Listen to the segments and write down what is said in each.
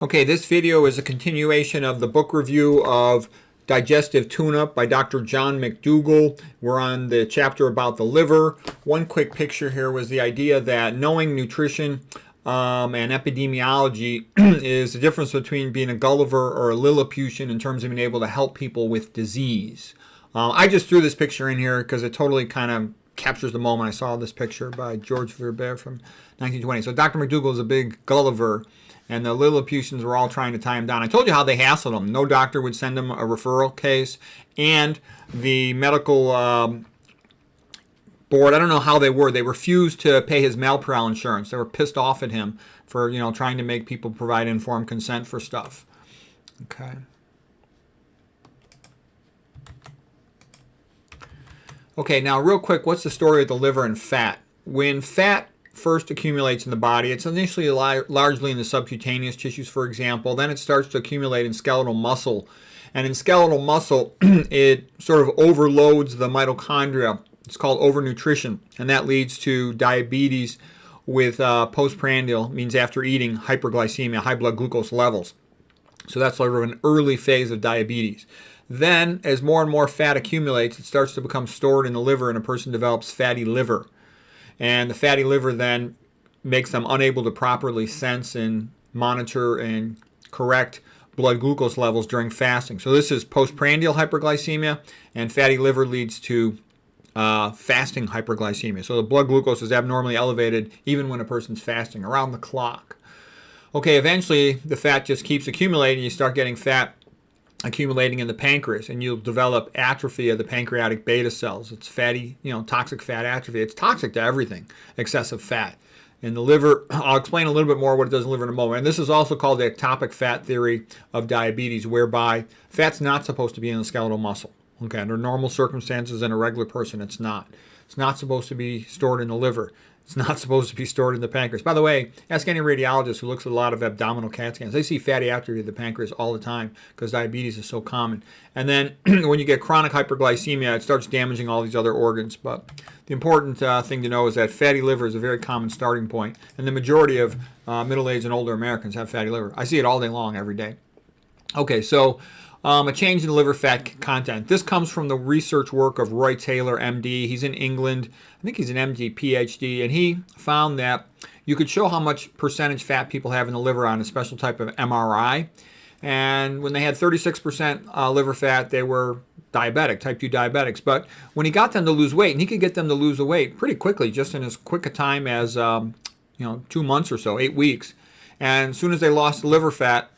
Okay, this video is a continuation of the book review of Digestive Tune-Up by Dr. Dr Mcdougall. We're on the chapter about the liver. One quick picture here was the idea that knowing nutrition and epidemiology is the difference between being a Gulliver or a Lilliputian in terms of being able to help people with disease. I just threw this picture in here because it totally kind of captures the moment. I saw this picture by George Verbeer from 1920. So Dr. Mcdougall is a big Gulliver, and the Lilliputians were all trying to tie him down. I told you how they hassled him. No doctor would send him a referral case, and the medical board, I don't know how they refused to pay his Malprol insurance. They were pissed off at him for, trying to make people provide informed consent for stuff. Okay. Okay, now real quick, what's the story of the liver and fat? When fat first accumulates in the body, it's initially largely in the subcutaneous tissues, for example. Then it starts to accumulate in skeletal muscle. And in skeletal muscle, it sort of overloads the mitochondria. It's called overnutrition, and that leads to diabetes with postprandial, means after eating, hyperglycemia, high blood glucose levels. So that's sort of an early phase of diabetes. Then, as more and more fat accumulates, it starts to become stored in the liver, and a person develops fatty liver. And the fatty liver then makes them unable to properly sense and monitor and correct blood glucose levels during fasting. So this is postprandial hyperglycemia, and fatty liver leads to fasting hyperglycemia. So the blood glucose is abnormally elevated even when a person's fasting, around the clock. Okay, eventually the fat just keeps accumulating. You start getting fat accumulating in the pancreas, and you'll develop atrophy of the pancreatic beta cells. It's fatty, toxic fat atrophy. It's toxic to everything, excessive fat. In the liver, I'll explain a little bit more what it does in the liver in a moment. And this is also called the ectopic fat theory of diabetes, whereby fat's not supposed to be in the skeletal muscle. Okay, under normal circumstances in a regular person, it's not. It's not supposed to be stored in the liver. It's not supposed to be stored in the pancreas. By the way, ask any radiologist who looks at a lot of abdominal CAT scans. They see fatty atrophy of the pancreas all the time because diabetes is so common. And then when you get chronic hyperglycemia, it starts damaging all these other organs. But the important thing to know is that fatty liver is a very common starting point. And the majority of middle-aged and older Americans have fatty liver. I see it all day long, every day. Okay, so a change in the liver fat content. This comes from the research work of Roy Taylor, MD. He's in England. I think he's an MD, PhD, and he found that you could show how much percentage fat people have in the liver on a special type of MRI. And when they had 36% liver fat, they were diabetic, type 2 diabetics. But when he got them to lose weight, and he could get them to lose the weight pretty quickly, just in as quick a time as 2 months or so, 8 weeks. And as soon as they lost the liver fat,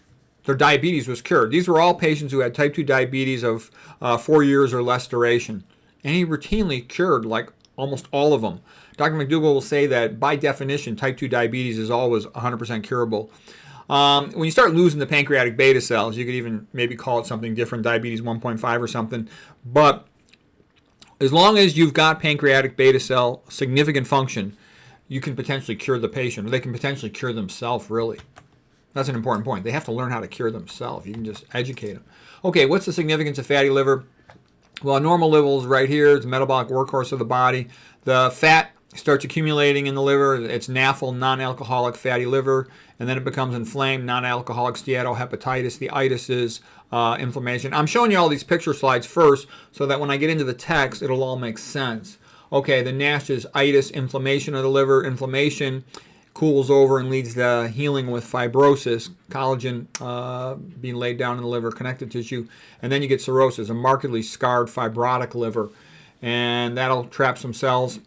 their diabetes was cured. These were all patients who had type 2 diabetes of 4 years or less duration. And he routinely cured almost all of them. Dr. Mcdougall will say that by definition, type 2 diabetes is always 100% curable. When you start losing the pancreatic beta cells, you could even maybe call it something different, diabetes 1.5 or something. But as long as you've got pancreatic beta cell significant function, you can potentially cure the patient, or they can potentially cure themselves, really. That's an important point. They have to learn how to cure themselves. You can just educate them. Okay, what's the significance of fatty liver? Well, normal levels right here, it's the metabolic workhorse of the body. The fat starts accumulating in the liver. It's NAFL, non-alcoholic fatty liver, and then it becomes inflamed, non-alcoholic Steato-Hepatitis. The itis is inflammation. I'm showing you all these picture slides first so that when I get into the text, it'll all make sense. Okay, the NASH is itis, inflammation of the liver. Inflammation cools over and leads to healing with fibrosis, collagen being laid down in the liver, connective tissue, and then you get cirrhosis, a markedly scarred fibrotic liver, and that'll trap some cells,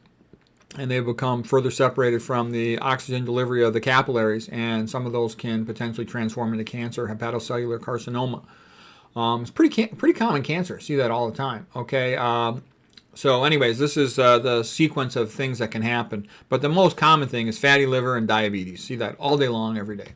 and they become further separated from the oxygen delivery of the capillaries, and some of those can potentially transform into cancer, hepatocellular carcinoma. It's pretty common cancer. See that all the time. Okay. So anyways, this is the sequence of things that can happen. But the most common thing is fatty liver and diabetes. See that all day long, every day.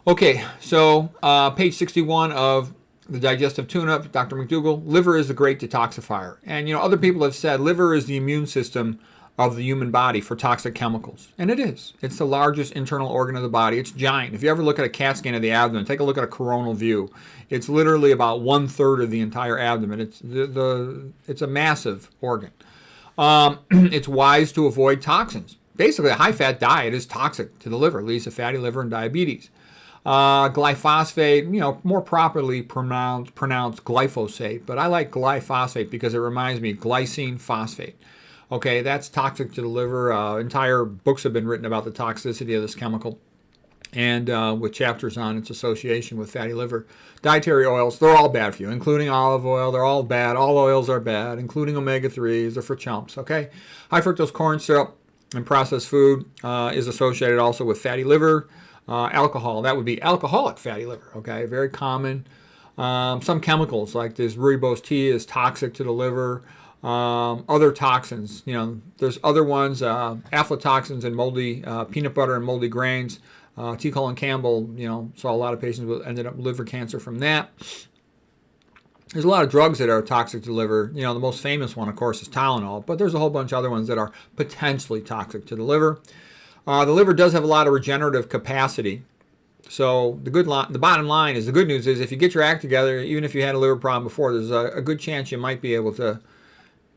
Okay, so page 61 of the Digestive Tune-Up, Dr. Mcdougall, liver is the great detoxifier. And other people have said liver is the immune system of the human body for toxic chemicals. And it is. It's the largest internal organ of the body. It's giant. If you ever look at a CAT scan of the abdomen, take a look at a coronal view. It's literally about 1/3 of the entire abdomen. It's a massive organ. It's wise to avoid toxins. basically a high-fat diet is toxic to the liver, leads to fatty liver and diabetes. Glyphosate, more properly pronounced glyphosate, but I like glyphosate because it reminds me glycine phosphate. Okay, that's toxic to the liver. Entire books have been written about the toxicity of this chemical, and with chapters on its association with fatty liver. Dietary oils, they're all bad for you, including olive oil. They're all bad. All oils are bad, including omega-3s. They're for chumps, okay? High fructose corn syrup and processed food is associated also with fatty liver. Alcohol, that would be alcoholic fatty liver, okay? Very common. Some chemicals, like this rooibos tea, is toxic to the liver. Other toxins, there's other ones, aflatoxins in moldy peanut butter and moldy grains. T. Colin Campbell, saw a lot of patients who ended up with liver cancer from that. There's a lot of drugs that are toxic to the liver. The most famous one, of course, is Tylenol, but there's a whole bunch of other ones that are potentially toxic to the liver. The liver does have a lot of regenerative capacity. So the bottom line is, the good news is, if you get your act together, even if you had a liver problem before, there's a good chance you might be able to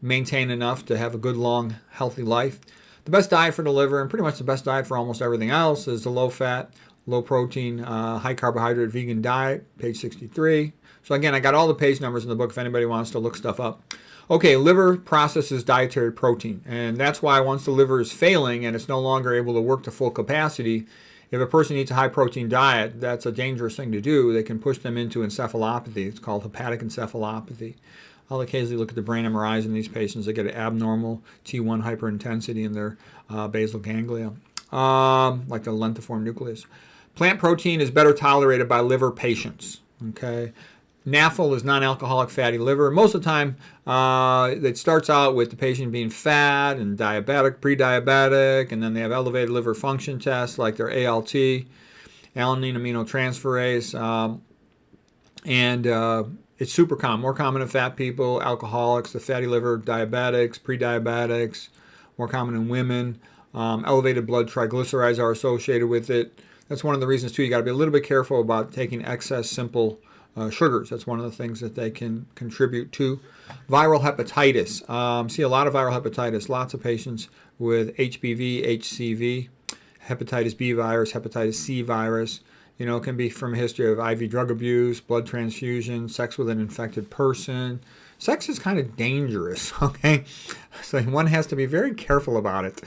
maintain enough to have a good, long, healthy life. The best diet for the liver, and pretty much the best diet for almost everything else, is the low-fat, low-protein, high-carbohydrate vegan diet, page 63. So again, I got all the page numbers in the book if anybody wants to look stuff up. Okay, liver processes dietary protein, and that's why once the liver is failing and it's no longer able to work to full capacity, if a person eats a high-protein diet, that's a dangerous thing to do. They can push them into encephalopathy. It's called hepatic encephalopathy. I'll occasionally look at the brain MRIs in these patients. They get an abnormal T1 hyperintensity in their basal ganglia, like the lentiform nucleus. Plant protein is better tolerated by liver patients. Okay, NAFL is non-alcoholic fatty liver. Most of the time, it starts out with the patient being fat and diabetic, pre-diabetic, and then they have elevated liver function tests like their ALT, alanine aminotransferase, and it's super common, more common in fat people, alcoholics, the fatty liver, diabetics, pre-diabetics, more common in women. Elevated blood triglycerides are associated with it. That's one of the reasons, too, you got to be a little bit careful about taking excess simple sugars. That's one of the things that they can contribute to. Viral hepatitis. See a lot of viral hepatitis. Lots of patients with HBV, HCV, hepatitis B virus, hepatitis C virus. It can be from a history of IV drug abuse, blood transfusion, sex with an infected person. Sex is kind of dangerous, okay? So one has to be very careful about it.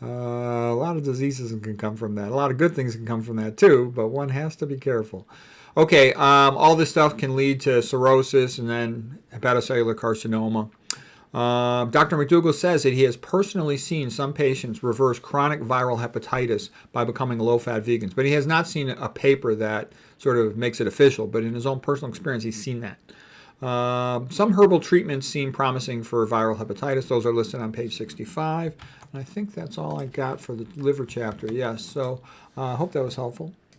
A lot of diseases can come from that. A lot of good things can come from that too, but one has to be careful. Okay, all this stuff can lead to cirrhosis and then hepatocellular carcinoma. Dr. Mcdougall says that he has personally seen some patients reverse chronic viral hepatitis by becoming low-fat vegans, but he has not seen a paper that sort of makes it official, but in his own personal experience, he's seen that. Some herbal treatments seem promising for viral hepatitis. Those are listed on page 65, and I think that's all I got for the liver chapter. Yes, so I hope that was helpful.